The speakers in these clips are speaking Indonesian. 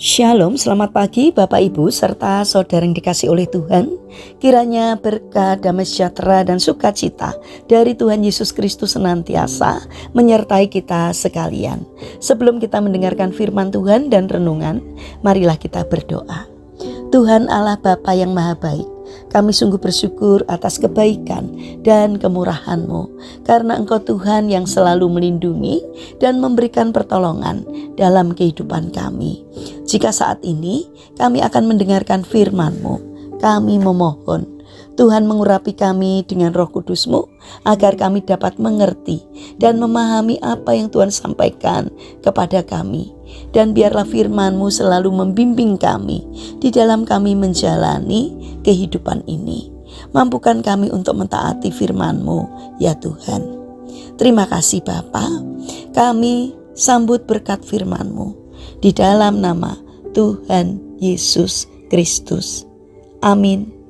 Shalom, selamat pagi Bapak Ibu serta saudara yang dikasih oleh Tuhan. Kiranya berkat, damai sejahtera dan sukacita dari Tuhan Yesus Kristus senantiasa menyertai kita sekalian. Sebelum kita mendengarkan firman Tuhan dan renungan, marilah kita berdoa. Tuhan Allah Bapa yang Maha Baik, kami sungguh bersyukur atas kebaikan dan kemurahan-Mu, karena Engkau Tuhan yang selalu melindungi dan memberikan pertolongan dalam kehidupan kami. Jika saat ini kami akan mendengarkan firman-Mu, kami memohon Tuhan mengurapi kami dengan Roh Kudus-Mu, agar kami dapat mengerti dan memahami apa yang Tuhan sampaikan kepada kami. Dan biarlah firman-Mu selalu membimbing kami di dalam kami menjalani kehidupan ini. Mampukan kami untuk mentaati firman-Mu, ya Tuhan. Terima kasih Bapa. Kami sambut berkat firman-Mu di dalam nama Tuhan Yesus Kristus. Amin.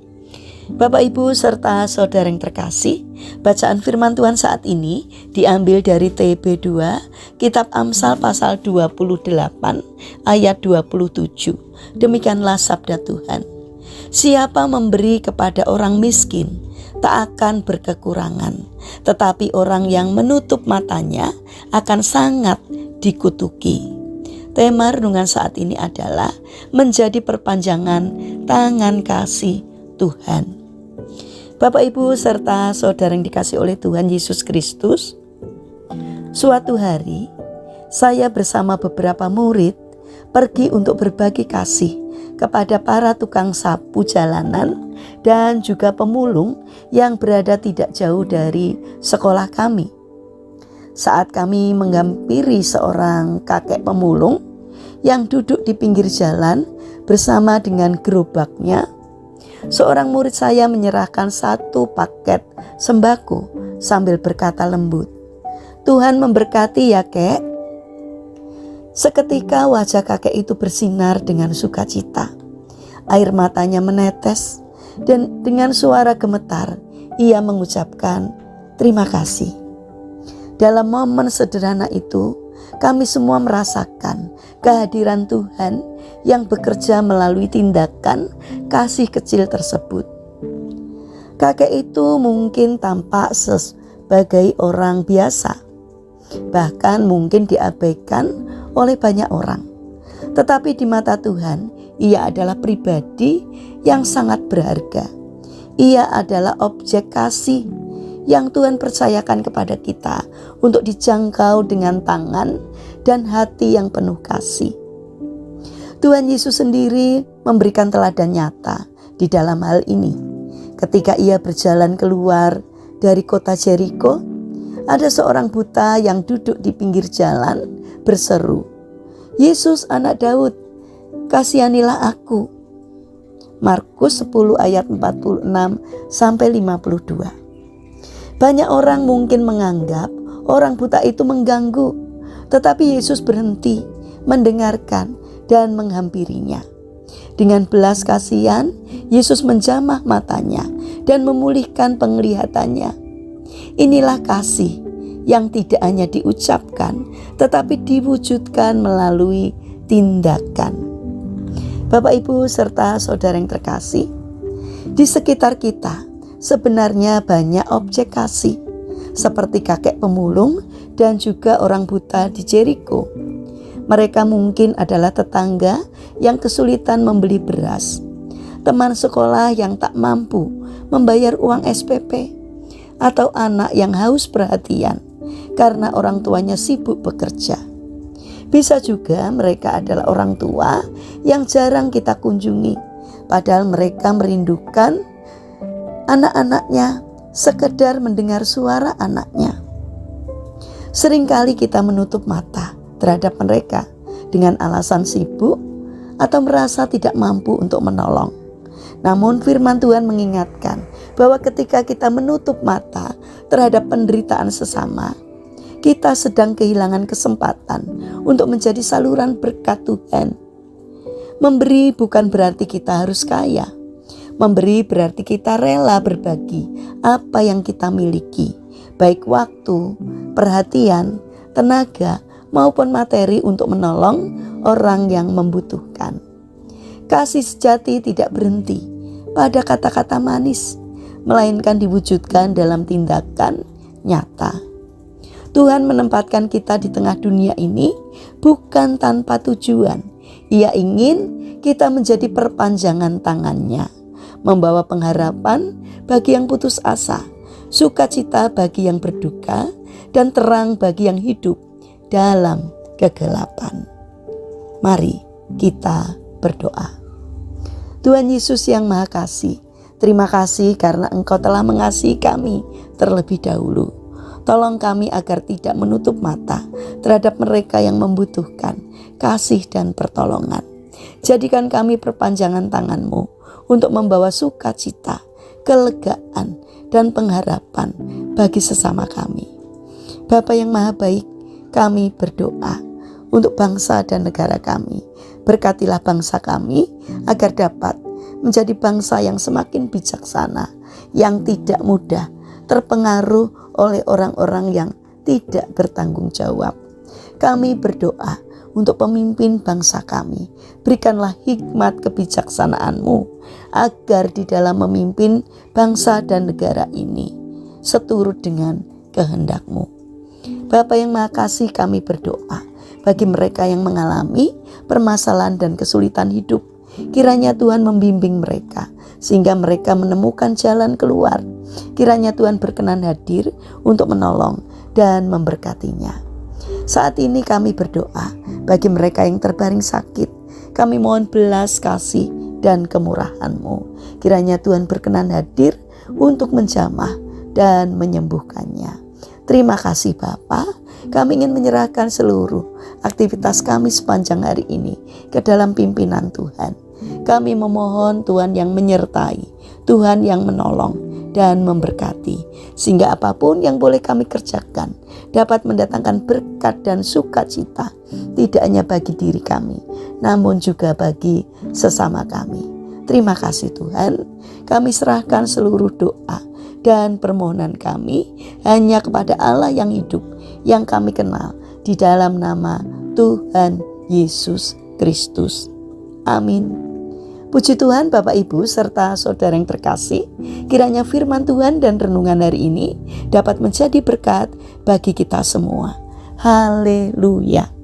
Bapak Ibu serta saudara yang terkasih, bacaan firman Tuhan saat ini diambil dari TB 2, Kitab Amsal pasal 28 ayat 27. Demikianlah sabda Tuhan. Siapa memberi kepada orang miskin tak akan berkekurangan, tetapi orang yang menutup matanya akan sangat dikutuki. Tema renungan saat ini adalah menjadi perpanjangan tangan kasih Tuhan. Bapak Ibu serta saudara yang dikasih oleh Tuhan Yesus Kristus, suatu hari saya bersama beberapa murid pergi untuk berbagi kasih kepada para tukang sapu jalanan dan juga pemulung yang berada tidak jauh dari sekolah kami. Saat kami menghampiri seorang kakek pemulung yang duduk di pinggir jalan bersama dengan gerobaknya, seorang murid saya menyerahkan satu paket sembako sambil berkata lembut, "Tuhan memberkati ya kek." Seketika wajah kakek itu bersinar dengan sukacita. Air matanya menetes dan dengan suara gemetar ia mengucapkan terima kasih. Dalam momen sederhana itu, kami semua merasakan kehadiran Tuhan yang bekerja melalui tindakan kasih kecil tersebut. Kakek itu mungkin tampak sebagai orang biasa, bahkan mungkin diabaikan oleh banyak orang. Tetapi di mata Tuhan, ia adalah pribadi yang sangat berharga. Ia adalah objek kasih yang Tuhan percayakan kepada kita untuk dijangkau dengan tangan dan hati yang penuh kasih. Tuhan Yesus sendiri memberikan teladan nyata di dalam hal ini. Ketika ia berjalan keluar dari kota Jeriko, ada seorang buta yang duduk di pinggir jalan berseru, "Yesus anak Daud, kasihanilah aku." Markus 10 ayat 46 sampai 52. Banyak orang mungkin menganggap orang buta itu mengganggu, tetapi Yesus berhenti, mendengarkan dan menghampirinya. Dengan belas kasihan, Yesus menjamah matanya dan memulihkan penglihatannya. Inilah kasih yang tidak hanya diucapkan, tetapi diwujudkan melalui tindakan. Bapak Ibu serta saudara yang terkasih, di sekitar kita sebenarnya banyak objek kasih, seperti kakek pemulung dan juga orang buta di Jeriko. Mereka mungkin adalah tetangga yang kesulitan membeli beras, teman sekolah yang tak mampu membayar uang SPP, atau anak yang haus perhatian karena orang tuanya sibuk bekerja. Bisa juga mereka adalah orang tua yang jarang kita kunjungi, padahal mereka merindukan anak-anaknya, sekedar mendengar suara anaknya. Seringkali kita menutup mata terhadap mereka dengan alasan sibuk atau merasa tidak mampu untuk menolong. Namun firman Tuhan mengingatkan bahwa ketika kita menutup mata terhadap penderitaan sesama, kita sedang kehilangan kesempatan untuk menjadi saluran berkat Tuhan. Memberi bukan berarti kita harus kaya. Memberi berarti kita rela berbagi apa yang kita miliki, baik waktu, perhatian, tenaga, maupun materi untuk menolong orang yang membutuhkan. Kasih sejati tidak berhenti pada kata-kata manis, melainkan diwujudkan dalam tindakan nyata. Tuhan menempatkan kita di tengah dunia ini bukan tanpa tujuan. Ia ingin kita menjadi perpanjangan tangannya, membawa pengharapan bagi yang putus asa, sukacita bagi yang berduka, dan terang bagi yang hidup dalam kegelapan. Mari kita berdoa. Tuhan Yesus yang Maha Kasih, terima kasih karena Engkau telah mengasihi kami terlebih dahulu. Tolong kami agar tidak menutup mata terhadap mereka yang membutuhkan kasih dan pertolongan. Jadikan kami perpanjangan tangan-Mu untuk membawa sukacita, kelegaan, dan pengharapan bagi sesama kami. Bapa yang Maha Baik, kami berdoa untuk bangsa dan negara kami. Berkatilah bangsa kami agar dapat menjadi bangsa yang semakin bijaksana, yang tidak mudah terpengaruh oleh orang-orang yang tidak bertanggung jawab. Kami berdoa untuk pemimpin bangsa kami. Berikanlah hikmat kebijaksanaan-Mu agar di dalam memimpin bangsa dan negara ini seturut dengan kehendak-Mu. Bapa yang Maha Kasih, kami berdoa bagi mereka yang mengalami permasalahan dan kesulitan hidup. Kiranya Tuhan membimbing mereka sehingga mereka menemukan jalan keluar. Kiranya Tuhan berkenan hadir untuk menolong dan memberkatinya. Saat ini kami berdoa bagi mereka yang terbaring sakit. Kami mohon belas kasih dan kemurahan-Mu. Kiranya Tuhan berkenan hadir untuk menjamah dan menyembuhkannya. Terima kasih Bapa. Kami ingin menyerahkan seluruh aktivitas kami sepanjang hari ini ke dalam pimpinan Tuhan. Kami memohon Tuhan yang menyertai, Tuhan yang menolong dan memberkati, sehingga apapun yang boleh kami kerjakan dapat mendatangkan berkat dan sukacita, tidak hanya bagi diri kami, namun juga bagi sesama kami. Terima kasih Tuhan. Kami serahkan seluruh doa dan permohonan kami hanya kepada Allah yang hidup, yang kami kenal di dalam nama Tuhan Yesus Kristus. Amin. Puji Tuhan Bapak Ibu serta saudara yang terkasih, kiranya firman Tuhan dan renungan hari ini dapat menjadi berkat bagi kita semua. Haleluya.